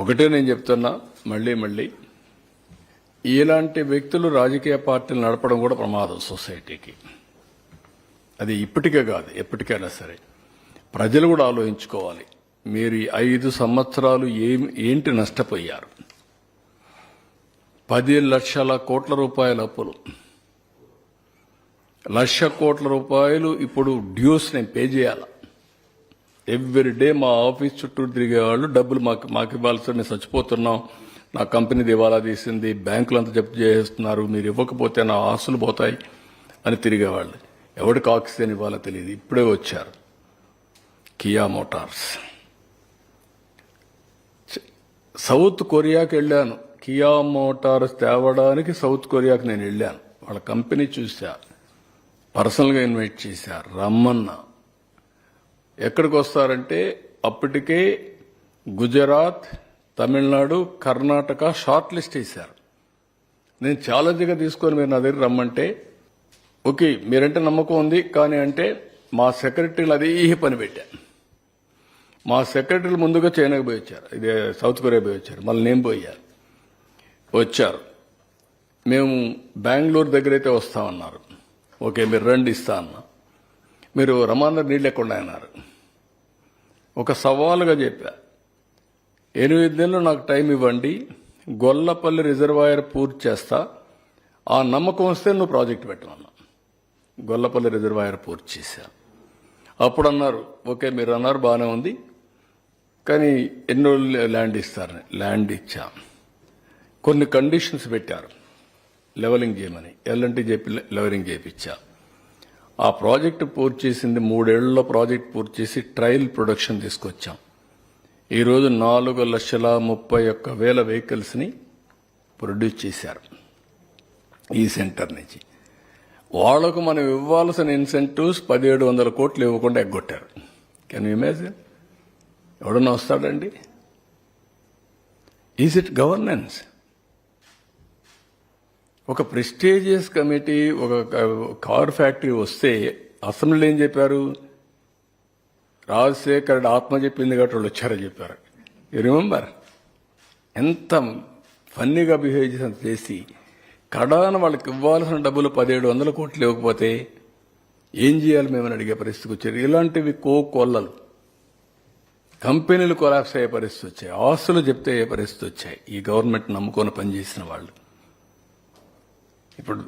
ఒకటే నేను చెప్తున్నా మళ్ళీ ఇలాంటి వ్యక్తులు రాజకీయ పార్టీలు నడపడం కూడా ప్రమాదం సొసైటీకి. అది ఇప్పటికే కాదు, ఎప్పటికైనా సరే ప్రజలు కూడా ఆలోచించుకోవాలి. మీరు 5 సంవత్సరాలు ఏంటి నష్టపోయారు? 10 లక్షల కోట్ల రూపాయల అప్పులు, 1,00,000 కోట్ల రూపాయలు ఇప్పుడు డ్యూస్ నేను పే చేయాలి. ఎవ్రీ డే మా ఆఫీస్ చుట్టూ తిరిగేవాళ్ళు డబ్బులు మాకు ఇవ్వాల్సి, మేము చచ్చిపోతున్నాం, నా కంపెనీ దివాలా తీసింది, బ్యాంకులంతా జప్తు చేస్తున్నారు, మీరు ఇవ్వకపోతే నా ఆస్తులు పోతాయి అని తిరిగేవాళ్ళు. ఎవరికి ఆక్సిజన్ ఇవ్వాలో తెలియదు. ఇప్పుడే వచ్చారు కియా మోటార్స్. సౌత్ కొరియాకి వెళ్ళాను, కియా మోటార్స్ తేవడానికి సౌత్ కొరియాకి నేను వెళ్ళాను. వాళ్ళ కంపెనీ చూసా, పర్సనల్గా ఇన్వైట్ చేశారు, రమ్మన్నా. ఎక్కడికి వస్తారంటే అప్పటికే గుజరాత్, తమిళనాడు, కర్ణాటక షార్ట్ లిస్ట్ వేశారు. నేను ఛాలెంజ్గా తీసుకొని మీరు నా దగ్గర రమ్మంటే ఓకే మీరంటే నమ్మకం ఉంది కానీ అంటే మా సెక్రటరీలు అదే పని పెట్టాను. మా సెక్రటరీలు ముందుగా చైనాకి పోయి వచ్చారు, ఇదే సౌత్ కొరియా పోయి వచ్చారు, మళ్ళీ నేను పోయాను. వచ్చారు, మేము బెంగళూరు దగ్గర అయితే వస్తామన్నారు. ఓకే మీరు రండి ఇస్తా అన్నా. మీరు రమాందర్ నీళ్ళు ఎక్కడ అన్నారు. ఒక సవాలుగా చెప్పా, 8 నెలలు నాకు టైం ఇవ్వండి, గొల్లపల్లి రిజర్వాయర్ పూర్తి చేస్తా, ఆ నమ్మకం వస్తే నువ్వు ప్రాజెక్ట్ పెట్టమన్నా. గొల్లపల్లి రిజర్వాయర్ పూర్తి చేశా. అప్పుడు అన్నారు ఓకే మీరు అన్నారు బాగానే ఉంది కానీ ఎన్ని రోజులు ల్యాండ్ ఇస్తారని. ల్యాండ్ ఇచ్చా, కొన్ని కండిషన్స్ పెట్టారు లెవెలింగ్ చేయమని, ఎల్ఎన్టీ చెప్పి లెవెలింగ్ చేయించా. ఆ ప్రాజెక్టు పూర్తి చేసింది 3 ఏళ్లలో ప్రాజెక్ట్ పూర్తి చేసి ట్రయల్ ప్రొడక్షన్ తీసుకొచ్చాం. ఈరోజు 4,31,000 వెహికల్స్ని ప్రొడ్యూస్ చేశారు ఈ సెంటర్ నుంచి. వాళ్లకు మనం ఇవ్వాల్సిన ఇన్సెంటివ్స్ 1,700 కోట్లు ఇవ్వకుండా ఎగ్గొట్టారు. Can you imagine? ఎవడన్నా వస్తాడండి? Is it governance? ఒక ప్రెస్టీజియస్ కమిటీ, ఒక కార్ ఫ్యాక్టరీ వస్తే అసెంబ్లీలో ఏం చెప్పారు? రాజశేఖరుడు ఆత్మ చెప్పింది కాబట్టి వాళ్ళు వచ్చారని చెప్పారు. You remember? ఎంత ఫన్నీగా బిహేవ్ చేసి కడాన వాళ్ళకి ఇవ్వాల్సిన డబ్బులు 1,700 కోట్లు ఇవ్వకపోతే ఏం చేయాలి మేమని అడిగే పరిస్థితికి వచ్చారు. ఇలాంటివి కోకొల్లలు. కంపెనీలు కొలాప్స్ అయ్యే పరిస్థితి వచ్చాయి, ఆస్తులు చెప్తే అయ్యే పరిస్థితి వచ్చాయి ఈ గవర్నమెంట్ నమ్ముకొని పనిచేసిన వాళ్ళు. ఇప్పుడు